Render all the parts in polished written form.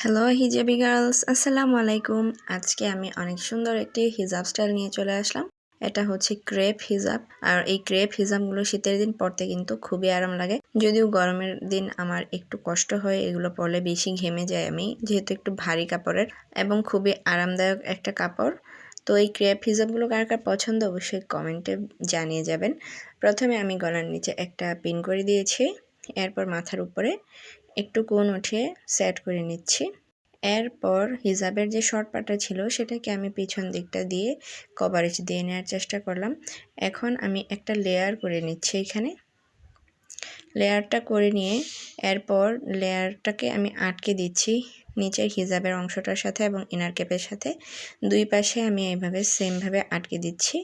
Hello hijabi girls, আসসালামু আলাইকুম। আজকে আমি অনেক সুন্দর একটি হিজাব স্টাইল নিয়ে চলে আসলাম। এটা হচ্ছে ক্রেপ হিজাব। আর এই ক্রেপ হিজাবগুলো শীতের দিন পরতে কিন্তু খুবই আরাম লাগে। যদিও গরমের দিন আমার একটু কষ্ট হয়, এগুলো পরলে বেশি ঘেমে যায় আমি, যেহেতু একটু ভারী কাপড়ের এবং খুবই আরামদায়ক একটা কাপড়। তো এই ক্রেপ হিজাবগুলো কার কার পছন্দ অবশ্যই কমেন্টে জানিয়ে যাবেন। প্রথমে আমি গলার নিচে একটা পিন করে দিয়েছি, এরপর মাথার উপরে একটু কোণ উঠিয়ে সেট করে নিচ্ছি। এরপর হিজাবের যে শর্ট পাটটা ছিল সেটাকে আমি পিছন দিকটা দিয়ে কভারেজ দিয়ে নেওয়ার চেষ্টা করলাম। এখন আমি একটা লেয়ার করে নিচ্ছি। এখানে লেয়ারটা করে নিয়ে এরপর লেয়ারটাকে আমি আটকে দিচ্ছি নিচের হিজাবের অংশটার সাথে এবং ইনার ক্যাপের সাথে। দুই পাশে আমি এইভাবে সেমভাবে আটকে দিচ্ছি।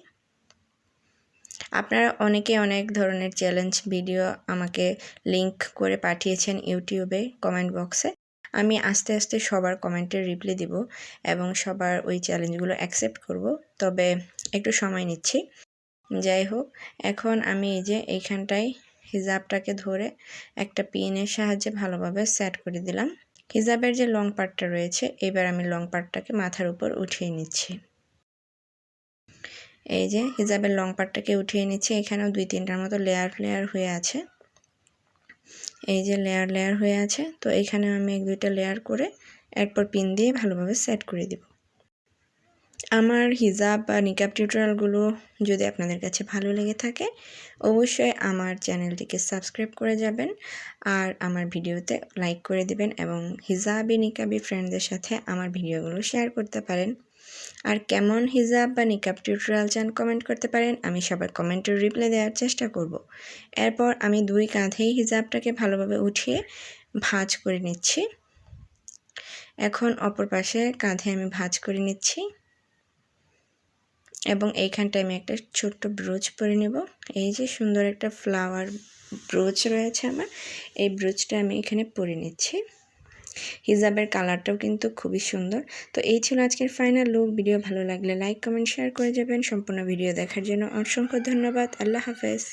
আপনারা অনেকে অনেক ধরনের চ্যালেঞ্জ ভিডিও আমাকে লিংক করে পাঠিয়েছেন ইউটিউবে কমেন্ট বক্সে। আমি আস্তে আস্তে সবার কমেন্টের রিপ্লাই দিব এবং সবার ওই চ্যালেঞ্জগুলো অ্যাকসেপ্ট করব, তবে একটু সময় নিচ্ছি। যাই হোক, এখন আমি এই যে এইখানটায় হিজাবটাকে ধরে একটা পিনের সাহায্যে ভালোভাবে সেট করে দিলাম। হিজাবের যে লং পার্টটা রয়েছে, এবার আমি লং পার্টটাকে মাথার উপর উঠিয়ে নিচ্ছি। এই যে হিজাবের লং পার্টটাকে উঠিয়ে নিচ্ছি। এখানেও 2-3টার মতো লেয়ার হয়ে আছে। এই যে লেয়ার হয়ে আছে। তো এখানে আমি 1-2টা লেয়ার করে এরপর পিন দিয়ে ভালোভাবে সেট করে দিব। আমার হিজাব বা নিকাব টিউটোরিয়ালগুলো যদি আপনাদের কাছে ভালো লেগে থাকে অবশ্যই আমার চ্যানেলটিকে সাবস্ক্রাইব করে যাবেন আর আমার ভিডিওতে লাইক করে দিবেন এবং হিজাবি নিকাবি ফ্রেন্ডদের সাথে আমার ভিডিওগুলো শেয়ার করতে পারেন। আর কেমন হিজাব বা নিকাব টিউটোরিয়াল চান কমেন্ট করতে পারেন, আমি সবার কমেন্টের রিপ্লাই দেওয়ার চেষ্টা করব। এরপর আমি 2 কাঁধেই হিজাবটাকে ভালোভাবে উঠিয়ে ভাঁজ করে নিচ্ছি। এখন অপর পাশে কাঁধে আমি ভাঁজ করে নিচ্ছি এবং এইখানটায় আমি একটা ছোট্ট ব্রোচ পরে নেব। এই যে সুন্দর একটা ফ্লাওয়ার ব্রোচ রয়েছে আমার, এই ব্রোচটা আমি এখানে পরে নিচ্ছি। হিজাবের কালারটাও কিন্তু খুবই সুন্দর। তো এই ছিল আজকের ফাইনাল লুক। ভিডিও ভালো লাগলে লাইক কমেন্ট শেয়ার করে যাবেন। সম্পূর্ণ ভিডিও দেখার জন্য অসংখ্য ধন্যবাদ। আল্লাহ হাফেজ।